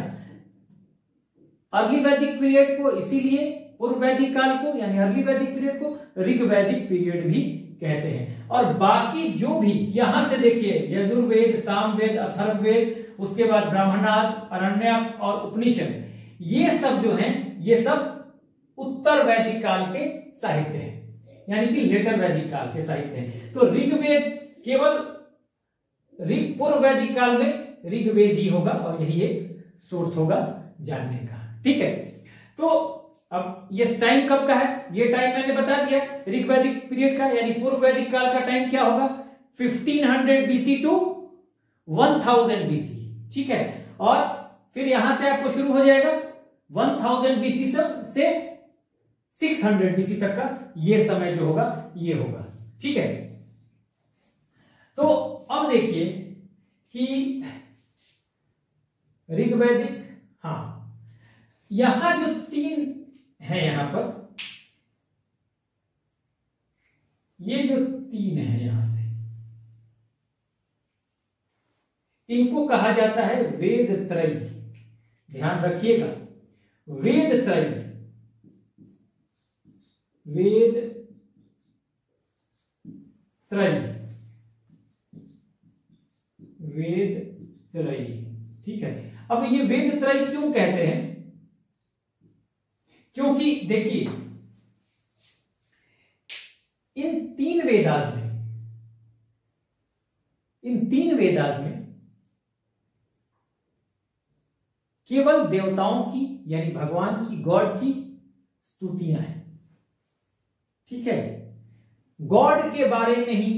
अर्ली वैदिक पीरियड को इसीलिए पूर्व वैदिक काल को यानी अर्ली वैदिक पीरियड को ऋग वैदिक पीरियड भी कहते हैं। और बाकी जो भी यहां से देखिए, यजुर्वेद, सामवेद, अथर्ववेद, उसके बाद ब्राह्मणास, अरण्यक और उपनिषद, ये सब जो हैं ये सब उत्तर वैदिक काल के साहित्य हैं, यानी कि लेटर वैदिक काल के साहित्य हैं। तो ऋग्वेद केवल पूर्व वैदिक काल में ऋग्वेद ही होगा और यही एक सोर्स होगा जानने का। ठीक है, तो अब ये टाइम कब का है? ये टाइम मैंने बता दिया, ऋग वैदिक पीरियड का यानी पूर्व वैदिक काल का टाइम क्या होगा? 1500 बीसी टू 1000 बीसी। ठीक है, और फिर यहां से आपको शुरू हो जाएगा 1000 बीसी से 600 बीसी तक का ये समय जो होगा ये होगा। ठीक है, तो अब देखिए कि ऋग्वैदिक, हाँ, यहां जो 3 है, यहां पर ये जो 3 है यहां से, इनको कहा जाता है वेद त्रयी। ध्यान रखिएगा, वेद त्रयी, वेद त्रयी, वेद त्रयी। ठीक है, अब ये वेद त्रयी क्यों कहते हैं? क्योंकि देखिए, इन 3 वेदास में, केवल देवताओं की, यानी भगवान की, गॉड की स्तुतियां हैं। ठीक है, गॉड के बारे में ही,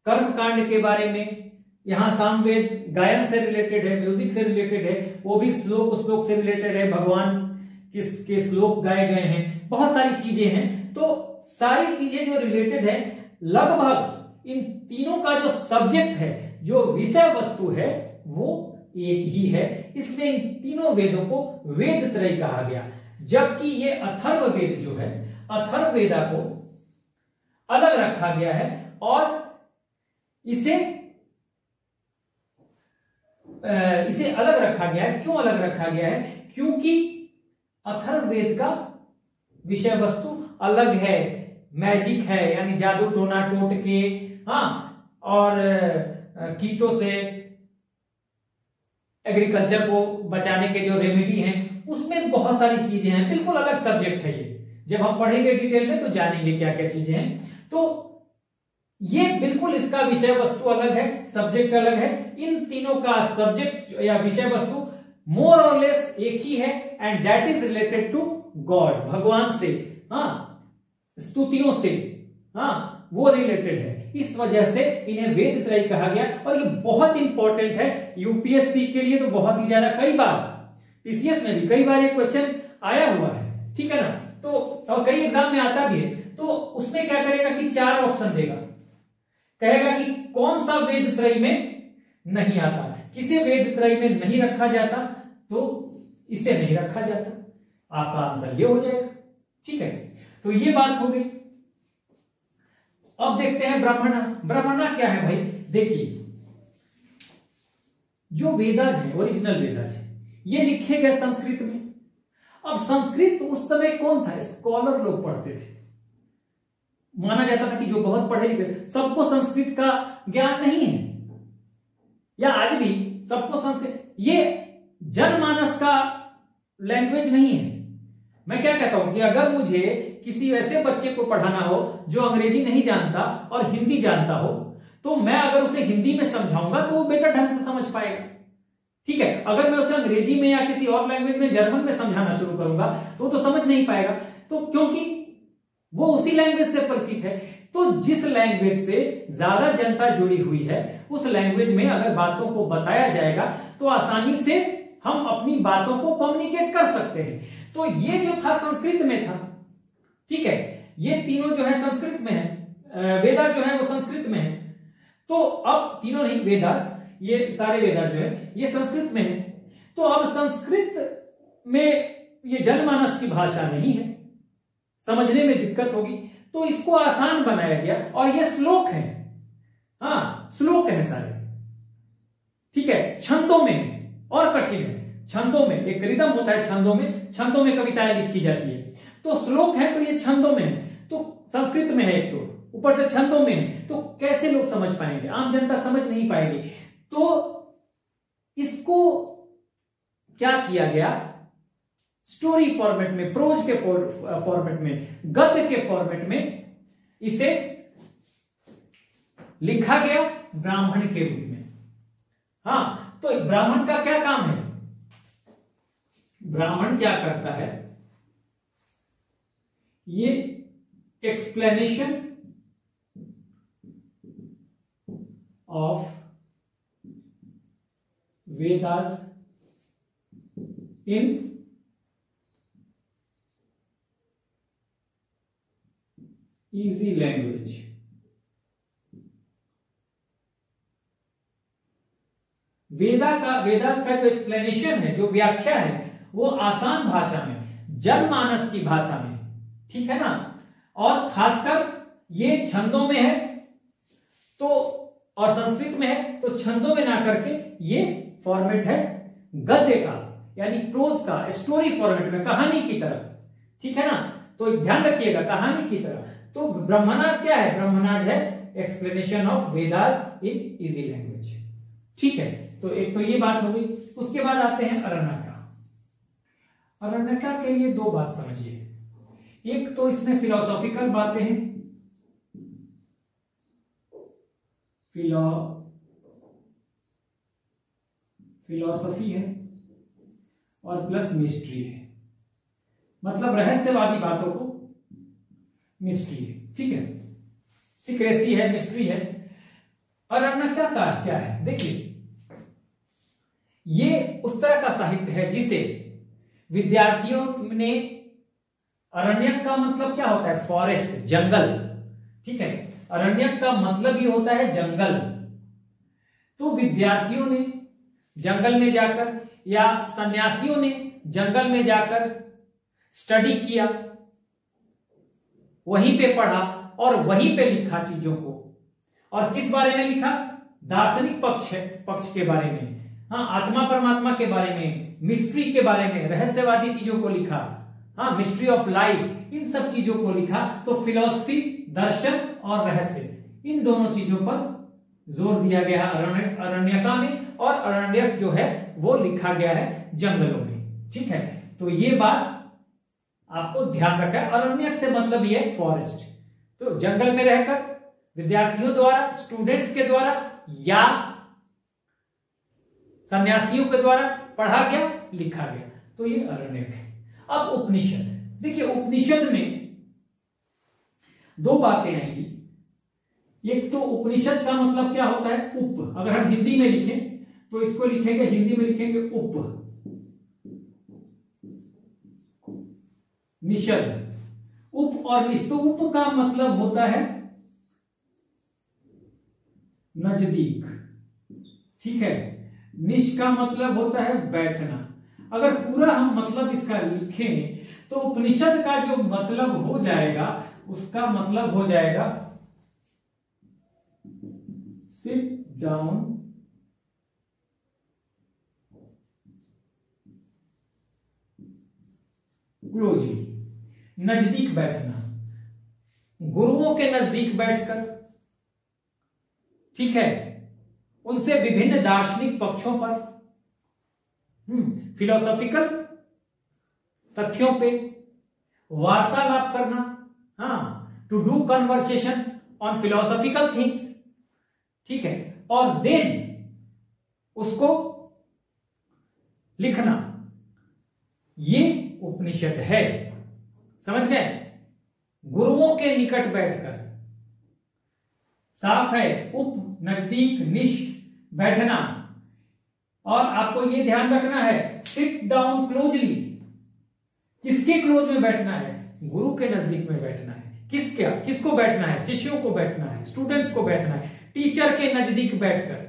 कर्मकांड के बारे में, यहां सामवेद गायन से रिलेटेड है, म्यूजिक से रिलेटेड है, वो भी श्लोक से रिलेटेड है, भगवान के श्लोक गाए गए हैं, बहुत सारी चीजें हैं। तो सारी चीजें जो रिलेटेड है, लगभग इन तीनों का जो सब्जेक्ट है, जो विषय वस्तु है, वो एक ही है। इसलिए इन तीनों वेदों को वेद त्रयी कहा गया। जबकि ये अथर्ववेद जो है, अथर्ववेदा को अलग रखा गया है, और इसे अलग रखा गया है। क्यों अलग रखा गया है? क्योंकि अथर्ववेद का विषय वस्तु अलग है, मैजिक है, यानी जादू टोना टोटके, हाँ, और कीटों से एग्रीकल्चर को बचाने के जो रेमेडी हैं, उसमें बहुत सारी चीजें हैं, बिल्कुल अलग सब्जेक्ट है ये। जब हम पढ़ेंगे डिटेल में तो जानेंगे क्या क्या चीजें हैं। तो ये बिल्कुल इसका विषय वस्तु अलग है, सब्जेक्ट अलग है। इन तीनों का सब्जेक्ट या विषय वस्तु मोर और लेस एक ही है, and that is related to God, भगवान से, हाँ, स्तुतियों से, हाँ, वो रिलेटेड है। इस वजह से इन्हें वेद त्रयी कहा गया। और ये बहुत इंपॉर्टेंट है यूपीएससी के लिए, तो बहुत ही ज्यादा, कई बार पीसीएस में भी कई बार ये क्वेश्चन आया हुआ है। ठीक है ना, तो और कई एग्जाम में आता भी है। तो उसमें क्या करेगा कि 4 ऑप्शन देगा, कहेगा कि कौन सा वेद त्रयी में नहीं आता, किसे वेद त्रयी में नहीं रखा जाता, तो इसे नहीं रखा जाता। आपका आंसर ये हो जाएगा। ठीक है, तो ये बात हो गई। अब देखते हैं ब्राह्मणा। ब्राह्मणा क्या है भाई? देखिए, जो वेदाज है, ओरिजिनल वेदाज है, ये लिखे गए संस्कृत में। अब संस्कृत उस समय कौन था? स्कॉलर लोग पढ़ते थे। माना जाता था कि जो बहुत पढ़े लिखे, सबको संस्कृत का ज्ञान नहीं है, या आज भी सबको संस्कृत, ये जनमानस का लैंग्वेज नहीं है। मैं क्या कहता हूं कि अगर मुझे किसी ऐसे बच्चे को पढ़ाना हो जो अंग्रेजी नहीं जानता और हिंदी जानता हो, तो मैं अगर उसे हिंदी में समझाऊंगा तो वो बेटर ढंग से समझ पाएगा। ठीक है, अगर मैं उसे अंग्रेजी में या किसी और लैंग्वेज में, जर्मन में समझाना शुरू करूंगा तो समझ नहीं पाएगा। तो क्योंकि वो उसी लैंग्वेज से परिचित है। तो जिस लैंग्वेज से ज्यादा जनता जुड़ी हुई है, उस लैंग्वेज में अगर बातों को बताया जाएगा तो आसानी से हम अपनी बातों को कम्युनिकेट कर सकते हैं। तो ये जो था संस्कृत में था। ठीक है, ये तीनों जो है संस्कृत में है, वेदा जो है वो संस्कृत में है। तो अब तीनों नहीं, वेदास, ये सारे वेदास जो है ये संस्कृत में है। तो अब संस्कृत में ये जनमानस की भाषा नहीं है, समझने में दिक्कत होगी, तो इसको आसान बनाया गया। और ये श्लोक है, हाँ, श्लोक है सारे। ठीक है, छंदों में है और कठिन है। छंदों में एक रिदम होता है, छंदों में कविताएं लिखी जाती है। तो श्लोक है तो ये छंदों में है, तो संस्कृत में है, एक तो ऊपर से छंदों में है, तो कैसे लोग समझ पाएंगे? आम जनता समझ नहीं पाएगी। तो इसको क्या किया गया? स्टोरी फॉर्मेट में, प्रोज के फॉर्मेट में, गद्य के फॉर्मेट में इसे लिखा गया ब्राह्मण के रूप में। हाँ, तो ब्राह्मण का क्या काम है? ब्राह्मण क्या करता है? ये explanation of Vedas in easy language, Vedas का जो एक्सप्लेनेशन है, जो व्याख्या है, वो आसान भाषा में, जनमानस की भाषा में, ठीक है ना। और खासकर ये छंदों में है तो, और संस्कृत में है तो छंदों में ना करके ये फॉर्मेट है गद्य का, यानी प्रोज का, स्टोरी फॉर्मेट में, कहानी की तरह, ठीक है ना। तो ध्यान रखिएगा, कहानी की तरह। तो ब्रह्मनास क्या है? ब्रह्मनास है explanation of Vedas in easy language, ठीक है। तो एक तो ये बात हो गई। उसके बाद आते हैं अरण्यका। अरण्यका के लिए दो बात समझिए। एक तो इसमें फिलोसॉफिकल बातें हैं, फिलॉसफी है, और प्लस मिस्ट्री है, मतलब रहस्यवादी बातों को मिस्ट्री है, ठीक है। सीक्रेसी है, मिस्ट्री है। अरण्यका का क्या है? देखिए, ये उस तरह का साहित्य है जिसे विद्यार्थियों ने, अरण्यक का मतलब क्या होता है? फॉरेस्ट, जंगल, ठीक है। अरण्यक का मतलब ही होता है जंगल। तो विद्यार्थियों ने जंगल में जाकर, या सन्यासियों ने जंगल में जाकर स्टडी किया, वहीं पे पढ़ा और वहीं पे लिखा चीजों को। और किस बारे में लिखा? दार्शनिक पक्ष के बारे में, हाँ, आत्मा परमात्मा के बारे में, मिस्ट्री के बारे में, रहस्यवादी चीजों को लिखा, हाँ, मिस्ट्री ऑफ लाइफ, इन सब चीजों को लिखा। तो फिलॉसफी, दर्शन और रहस्य, इन दोनों चीजों पर जोर दिया गया है अरण्यका में। और अरण्यक जो है वो लिखा गया है जंगलों में, ठीक है। तो ये बात आपको ध्यान रखना है। अरण्यक से मतलब ये फॉरेस्ट, तो जंगल में रहकर विद्यार्थियों द्वारा, स्टूडेंट्स के द्वारा या सन्यासियों के द्वारा पढ़ा गया, लिखा गया, तो ये अरण्यक है। अब उपनिषद, देखिए उपनिषद में दो बातें आएंगी। एक तो उपनिषद का मतलब क्या होता है? उप। अगर हम हिंदी में लिखें तो इसको लिखेंगे, हिंदी में लिखेंगे उप निषद। उप और निष, तो उप का मतलब होता है नजदीक, ठीक है। निष का मतलब होता है बैठना। अगर पूरा हम मतलब इसका लिखें तो उपनिषद का जो मतलब हो जाएगा, उसका मतलब हो जाएगा सिट डाउन क्लोजली, नजदीक बैठना, गुरुओं के नजदीक बैठकर, ठीक है, उनसे विभिन्न दार्शनिक पक्षों पर, फिलोसॉफिकल तथ्यों पे वार्तालाप करना, हाँ, to do conversation on philosophical things, ठीक है। और देन उसको लिखना, ये उपनिषद है, समझ गए? गुरुओं के निकट बैठकर, साफ है, उप, नजदीक, निष्ठ, बैठना। और आपको यह ध्यान रखना है, सिट डाउन क्लोजली, किसके क्लोज में बैठना है? गुरु के नजदीक में बैठना है। किसको बैठना है? शिष्यों को बैठना है, स्टूडेंट्स को बैठना है। टीचर के नजदीक बैठकर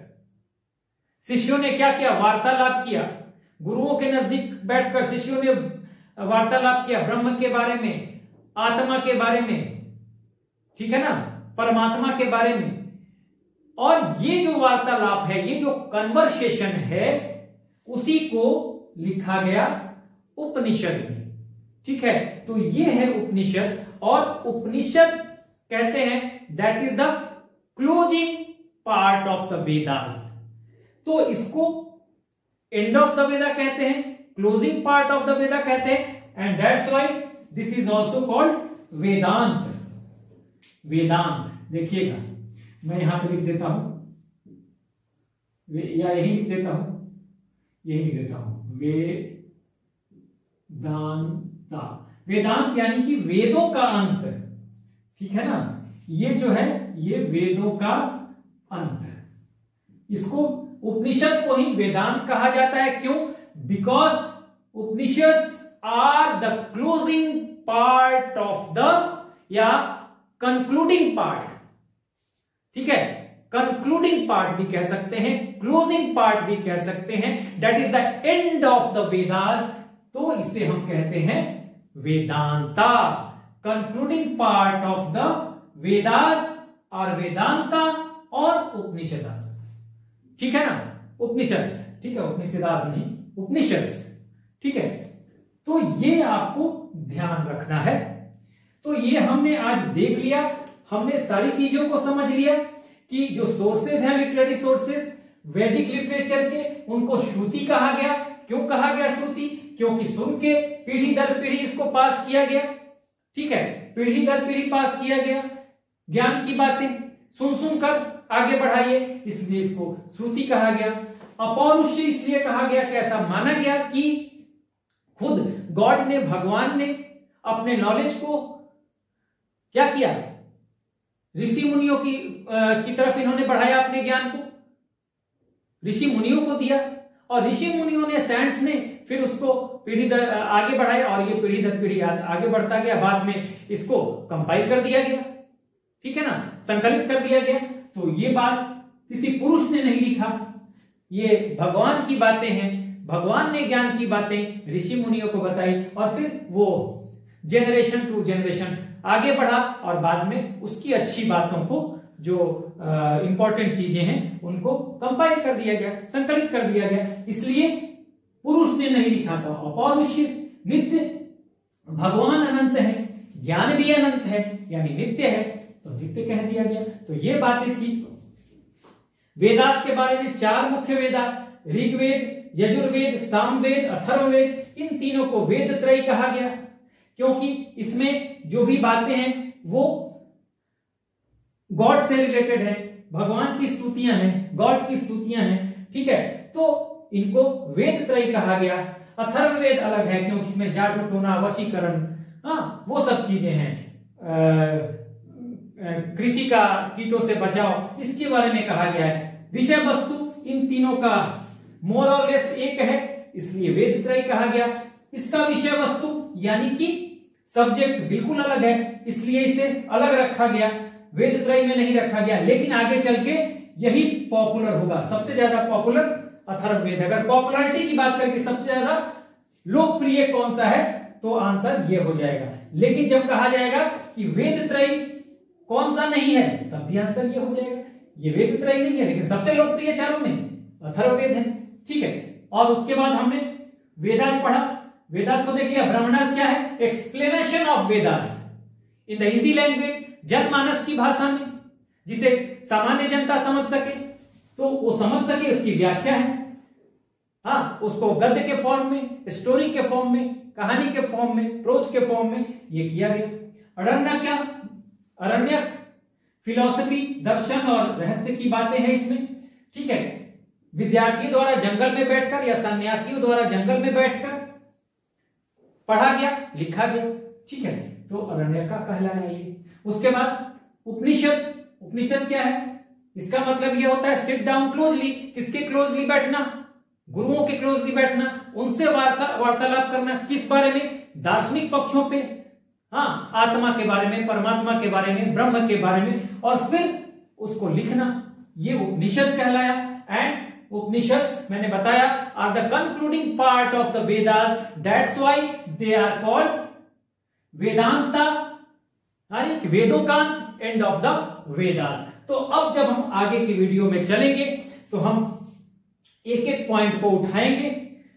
शिष्यों ने क्या किया? वार्तालाप किया। गुरुओं के नजदीक बैठकर शिष्यों ने वार्तालाप किया ब्रह्म के बारे में, आत्मा के बारे में, ठीक है ना, परमात्मा के बारे में। और ये जो वार्तालाप है, ये जो कन्वर्सेशन है, उसी को लिखा गया उपनिषद में, ठीक है। तो ये है उपनिषद। और उपनिषद कहते हैं that is the closing part of the Vedas. तो इसको एंड ऑफ द वेदा कहते हैं, closing part of the Veda कहते हैं, and that's why this is also called Vedant. Vedant देखिएगा, मैं यहां पे लिख देता हूं, या यही लिख देता हूं, यही लिख देता हूं, वेदांता। वेदांत यानी कि वेदों का अंत, ठीक है ना। ये जो है ये वेदों का अंत। इसको, उपनिषद को ही वेदांत कहा जाता है। क्यों? Because Upanishads are the closing part of the, या कंक्लूडिंग पार्ट, ठीक है। कंक्लूडिंग पार्ट भी कह सकते हैं, क्लोजिंग पार्ट भी कह सकते हैं, that is the end of the Vedas, तो इसे हम कहते हैं Vedanta. Concluding part of the Vedas और वेदांता और उपनिषदास, ठीक है ना, उपनिषद्स, ठीक है, उपनिषदास नहीं, उपनिषद्स, ठीक है। तो ये आपको ध्यान रखना है। तो ये हमने आज देख लिया, हमने सारी चीजों को समझ लिया कि जो सोर्सेज हैं लिटरेरी सोर्सेज वैदिक लिटरेचर के, उनको श्रुति कहा गया। क्यों कहा गया श्रुति? क्योंकि सुन के पीढ़ी दर पीढ़ी इसको पास किया गया, ठीक है, पीढ़ी दर पीढ़ी पास किया गया। ज्ञान की बातें सुन सुनकर आगे बढ़ाइए, इसलिए इसको श्रुति कहा गया। अपौरुषीय इसलिए कहा गया कि ऐसा माना गया कि खुद गॉड ने, भगवान ने अपने नॉलेज को क्या किया, ऋषि मुनियों की तरफ इन्होंने बढ़ाया, अपने ज्ञान को ऋषि मुनियों को दिया, और ऋषि मुनियों ने, साइंस ने फिर उसको पीढ़ी दर आगे बढ़ाया, और ये पीढ़ी दर पीढ़ी आगे बढ़ता गया। बाद में इसको कंपाइल कर दिया गया, ठीक है ना, संकलित कर दिया गया। तो ये बात किसी पुरुष ने नहीं लिखा, ये भगवान की बातें हैं, भगवान ने ज्ञान की बातें ऋषि मुनियों को बताई, और फिर वो जेनरेशन टू जेनरेशन आगे बढ़ा, और बाद में उसकी अच्छी बातों को, जो इंपॉर्टेंट चीजें हैं, उनको कंपाइल कर दिया गया, संकलित कर दिया गया। इसलिए पुरुष ने नहीं लिखा था। अपौरुषीय, नित्य, भगवान अनंत है, ज्ञान भी अनंत है, यानी नित्य है, तो नित्य कह दिया गया। तो ये बातें थी वेदास के बारे में। 4 मुख्य वेदा, ऋग्वेद, यजुर्वेद, सामवेद, अथर्ववेद, इन तीनों को वेद त्रयी कहा गया, क्योंकि इसमें जो भी बातें हैं वो गॉड से रिलेटेड है, भगवान की स्तुतियां हैं, गॉड की स्तुतियां हैं, ठीक है। तो इनको वेद त्रयी कहा गया। अथर्ववेद अलग है, क्योंकि इसमें जादू टोना, वशीकरण, हाँ, वो सब चीजें हैं, कृषि का, कीटों से बचाव, इसके बारे में कहा गया है। विषय वस्तु इन तीनों का मोर और लेस एक है, इसलिए वेद त्रयी कहा गया। इसका विषय वस्तु यानी कि सब्जेक्ट बिल्कुल अलग है, इसलिए इसे अलग रखा गया, वेद त्रयी में नहीं रखा गया। लेकिन आगे चल के यही पॉपुलर होगा, सबसे ज्यादा पॉपुलर अथर्ववेद। अगर पॉपुलैरिटी की बात करके सबसे ज्यादा लोकप्रिय कौन सा है, तो आंसर ये हो जाएगा। लेकिन जब कहा जाएगा कि वेद त्रयी कौन सा नहीं है, तब भी आंसर ये हो जाएगा, ये वेद त्रयी नहीं है, लेकिन सबसे लोकप्रिय चारों में अथर्ववेद है, ठीक है। और उसके बाद हमने वेदास पढ़ा। वेदास को देख लिया। ब्राह्मणास क्या है? Explanation of Vedas in the easy language, जनमानस की भाषा में, जिसे सामान्य जनता समझ सके, तो वो समझ सके, उसकी व्याख्या है। हाँ, उसको गद्य के फॉर्म में, स्टोरी के फॉर्म में, कहानी के फॉर्म में, प्रोज के फॉर्म में ये किया गया। अरण्य क्या? अरण्यक फिलॉसफी, दर्शन और रहस्य की बातें हैं इसमें, ठीक है। विद्यार्थी द्वारा जंगल में बैठकर या सन्यासियों द्वारा जंगल में बैठकर पढ़ा गया, लिखा गया, ठीक है। तो अरण्यक का कहलाया ये। उसके बाद उपनिषद। उपनिषद क्या है? इसका मतलब ये होता है सिट डाउन क्लोजली। किसके क्लोजली बैठना? गुरुओं के क्लोजली बैठना, उनसे वार्तालाप करना। किस बारे में? दार्शनिक पक्षों पे, हाँ, आत्मा के बारे में, परमात्मा के बारे में, ब्रह्म के बारे में, और फिर उसको लिखना, ये उपनिषद कहलाया। एंड उपनिषद मैंने बताया are the concluding part of the Vedas, that's why they are called Vedanta, वेदोकांत, एंड ऑफ द वेदास। तो अब जब हम आगे की वीडियो में चलेंगे तो हम एक एक पॉइंट को उठाएंगे,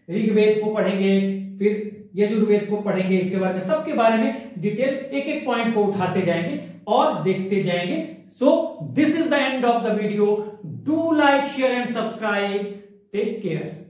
ऋग्वेद को पढ़ेंगे, फिर यजुर्वेद को पढ़ेंगे, इसके बारे में, सबके बारे में डिटेल एक एक पॉइंट को उठाते जाएंगे और देखते जाएंगे। So this is the end of the video. Do like, share and subscribe. Take care.